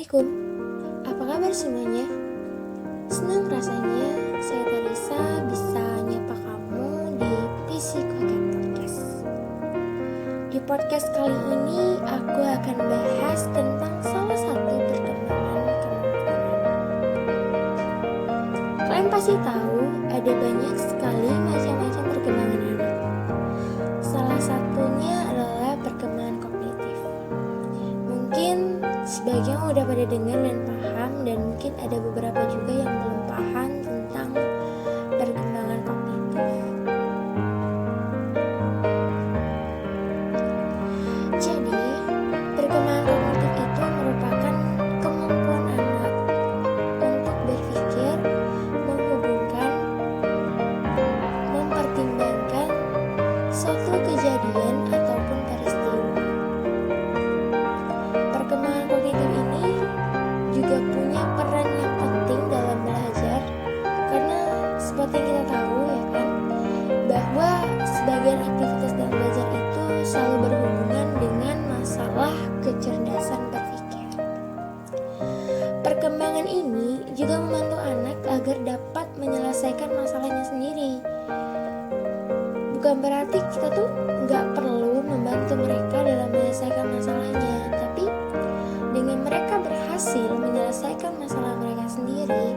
Assalamualaikum, apa kabar semuanya? Senang rasanya saya Teresa bisa nyapa kamu di Psikoket Podcast. Di podcast kali ini aku akan bahas tentang salah satu perkembangan kemampuan. Kalian pasti tahu ada banyak sekali macam-macam perkembangan anak. Salah satunya adalah perkembangan kognitif. Mungkin sebagian udah pada dengar dan paham, dan mungkin ada beberapa juga yang belum paham tentang perkembangan kognitif. Jadi, perkembangan kognitif itu merupakan kemampuan anak untuk berpikir, menghubungkan, mempertimbangkan suatu kejadian ataupun peristiwa. Perkembangan kognitif ini juga punya peran yang penting dalam belajar, karena seperti yang kita tahu ya kan, bahwa sebagian aktivitas dalam belajar itu selalu berhubungan dengan masalah kecerdasan berpikir. Perkembangan ini juga membantu anak agar dapat menyelesaikan masalahnya sendiri. Bukan berarti kita tuh nggak perlu membantu mereka dalam menyelesaikan masalahnya, tapi dengan mereka berhasil menyelesaikan masalah mereka sendiri,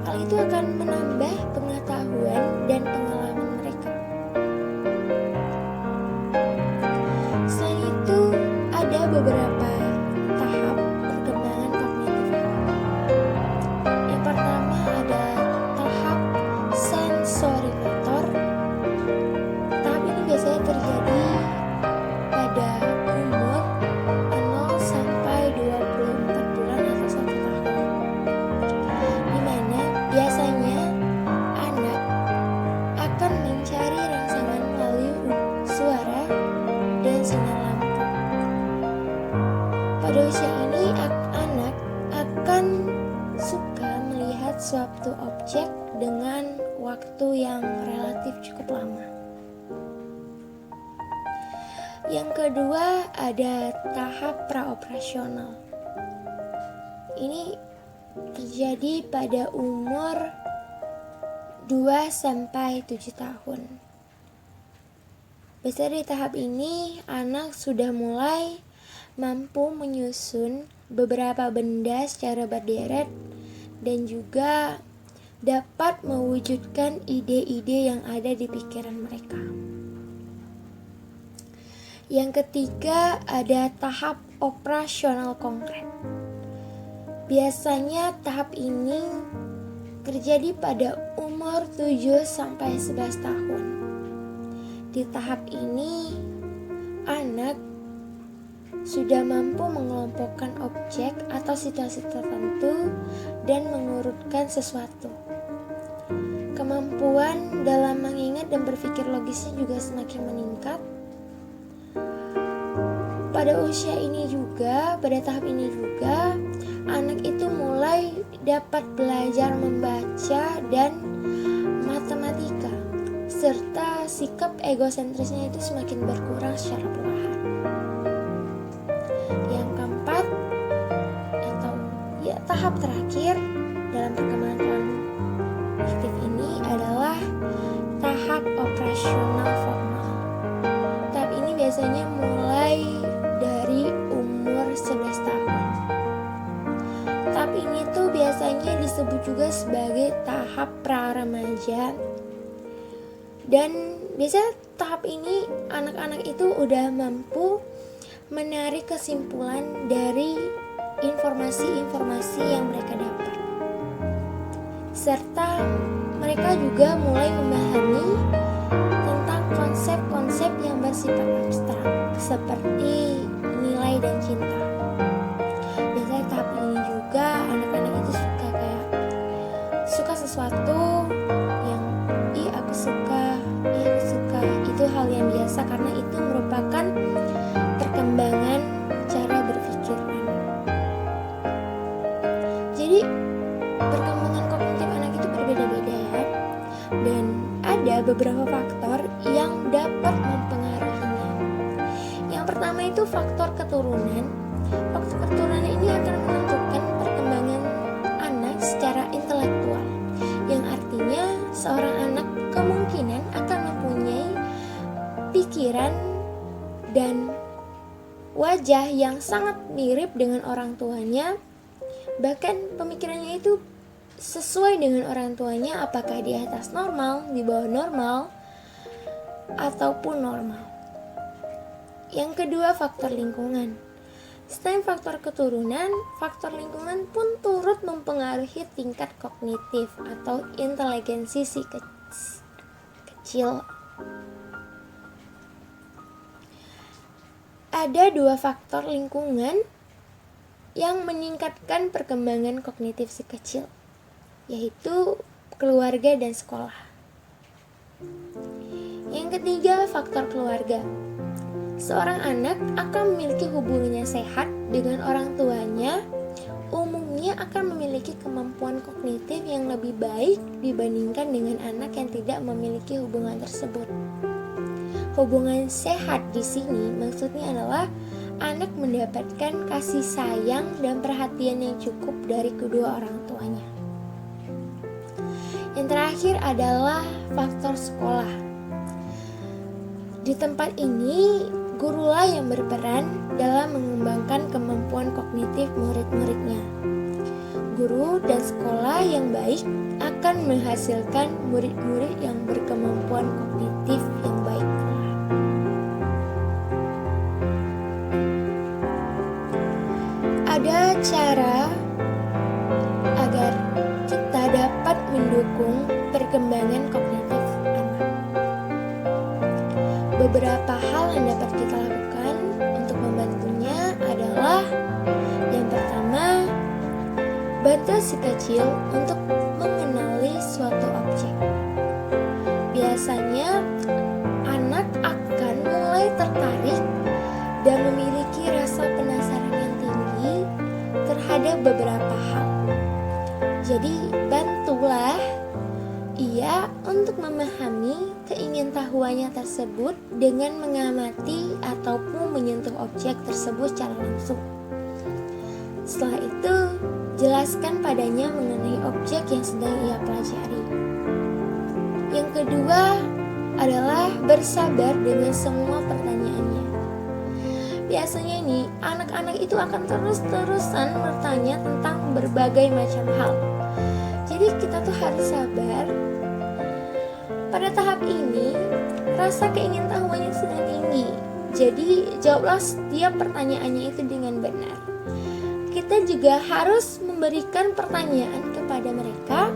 hal itu akan menambah pengetahuan dan pengalaman mereka. Selain itu, ada beberapa tahap perkembangan kognitif. Yang pertama ada tahap sensorimotor. Tahap ini biasanya terjadi pada umur 0 sampai 24 bulan atau 1 tahun, di mana biasanya anak akan mencari rangsangan melalui suara dan sinar lampu. Pada usia ini anak akan suka melihat suatu objek dengan waktu yang relatif cukup lama. Yang kedua ada tahap praoperasional. Ini terjadi pada umur 2 sampai 7 tahun. Biasanya di tahap ini anak sudah mulai mampu menyusun beberapa benda secara berderet dan juga dapat mewujudkan ide-ide yang ada di pikiran mereka. Yang ketiga ada tahap operasional konkret. Biasanya tahap ini terjadi pada umur 7 sampai 11 tahun. Di tahap ini anak sudah mampu mengelompokkan objek atau situasi tertentu dan mengurutkan sesuatu. Kemampuan dalam mengingat dan berpikir logisnya juga semakin meningkat. Pada usia ini juga, pada tahap ini juga, anak itu mulai dapat belajar membaca dan matematika, serta sikap egosentrisnya itu semakin berkurang secara perlahan. Yang keempat, atau tahap terakhir dalam perkembangan kognitif ini adalah tahap operasional formal. Tahap ini biasanya mulai dari umur 11 tahun. Tahap ini tuh biasanya disebut juga sebagai tahap pra-remaja. Dan biasanya tahap ini anak-anak itu udah mampu menarik kesimpulan dari informasi-informasi yang mereka dapat. Serta mereka juga mulai memahami tentang konsep-konsep yang bersifat abstrak seperti nilai dan cinta. Biasanya tahap ini juga anak-anak itu suka sesuatu yang aku suka, itu hal yang biasa karena itu merupakan perkembangan cara berpikir anak. Jadi perkembangan kognitif anak itu berbeda-beda ya, dan ada beberapa faktor yang dapat mempengaruhinya. Yang pertama itu faktor keturunan Faktor keturunan ini akan menentukan perkembangan anak secara intelektual, yang artinya seorang anak kemungkinan akan mempunyai pikiran dan wajah yang sangat mirip dengan orang tuanya, bahkan pemikirannya itu sesuai dengan orang tuanya, apakah di atas normal, di bawah normal, ataupun normal. Yang kedua, faktor lingkungan. Selain faktor keturunan, faktor lingkungan pun turut mempengaruhi tingkat kognitif atau inteligensi si kecil. Ada dua faktor lingkungan yang meningkatkan perkembangan kognitif si kecil, yaitu keluarga dan sekolah. Yang ketiga, faktor keluarga. Seorang anak akan memiliki hubungannya sehat dengan orang tuanya, umumnya akan memiliki kemampuan kognitif yang lebih baik dibandingkan dengan anak yang tidak memiliki hubungan tersebut. Hubungan sehat di sini maksudnya adalah anak mendapatkan kasih sayang dan perhatian yang cukup dari kedua orang tuanya. Yang terakhir adalah faktor sekolah. Di tempat ini, gurulah yang berperan dalam mengembangkan kemampuan kognitif murid-muridnya. Guru dan sekolah yang baik akan menghasilkan murid-murid yang berkemampuan kognitif yang baik. Ada cara agar kita dapat mendukung perkembangan kognitif anak. Beberapa hal yang dapat kita lakukan untuk membantunya adalah yang pertama, bantu si kecil untuk mengenali suatu objek. Biasanya anak akan mulai tertarik dan memiliki rasa penasaran yang tinggi terhadap beberapa hal. Jadi bantulah ia untuk memahami keingintahuannya tersebut dengan mengamati ataupun menyentuh objek tersebut secara langsung. Setelah itu, jelaskan padanya mengenai objek yang sedang ia pelajari. Yang kedua adalah bersabar dengan semua pertanyaannya. Biasanya ini, anak-anak itu akan terus-terusan bertanya tentang berbagai macam hal. Jadi kita tuh harus sabar. Pada tahap ini, rasa keingintahuannya sedang tinggi. Jadi jawablah setiap pertanyaannya itu dengan benar. Kita juga harus memberikan pertanyaan kepada mereka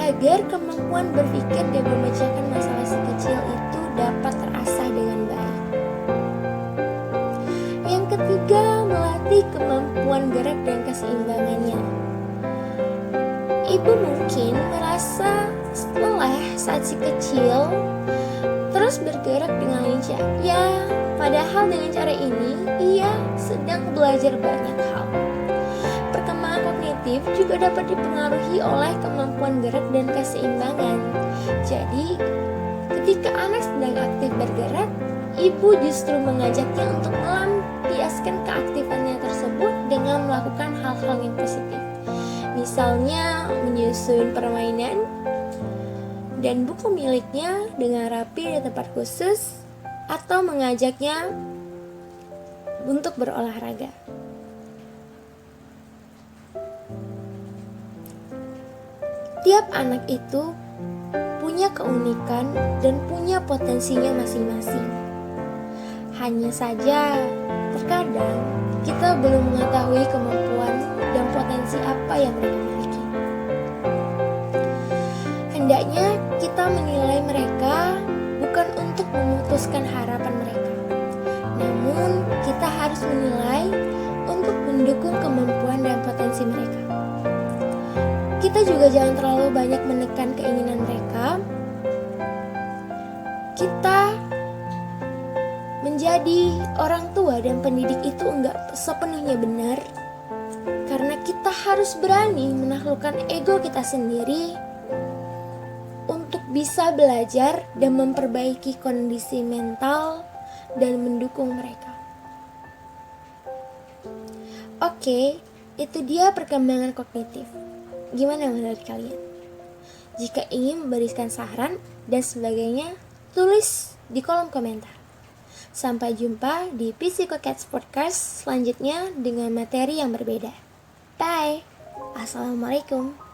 agar kemampuan berpikir dan memecahkan masalah si kecil itu dapat terasah dengan baik. Yang ketiga, melatih kemampuan gerak dan keseimbangannya. Ibu mungkin merasa lelah saat si kecil terus bergerak dengan lincah. Ya, padahal dengan cara ini ia sedang belajar banyak hal. Perkembangan kognitif juga dapat dipengaruhi oleh kemampuan gerak dan keseimbangan. Jadi, ketika anak sedang aktif bergerak, ibu justru mengajaknya untuk melampiaskan keaktifannya tersebut dengan melakukan hal-hal yang positif. Misalnya menyusun permainan dan buku miliknya dengan rapi di tempat khusus, atau mengajaknya untuk berolahraga. Tiap anak itu punya keunikan dan punya potensinya masing-masing. Hanya saja terkadang kita belum mengetahui kemampuan dan potensi apa yang mereka miliki. Hendaknya kita menilai mereka bukan untuk memutuskan harapan mereka, namun kita harus menilai untuk mendukung kemampuan dan potensi mereka. Kita juga jangan terlalu banyak menekan keinginan mereka. Kita menjadi orang tua dan pendidik itu enggak sepenuhnya benar, karena kita harus berani menaklukkan ego kita sendiri untuk bisa belajar dan memperbaiki kondisi mental dan mendukung mereka. Oke, itu dia perkembangan kognitif. Gimana menurut kalian? Jika ingin memberikan saran dan sebagainya, tulis di kolom komentar. Sampai jumpa di Physical Cats Podcast selanjutnya dengan materi yang berbeda. Bye. Assalamualaikum.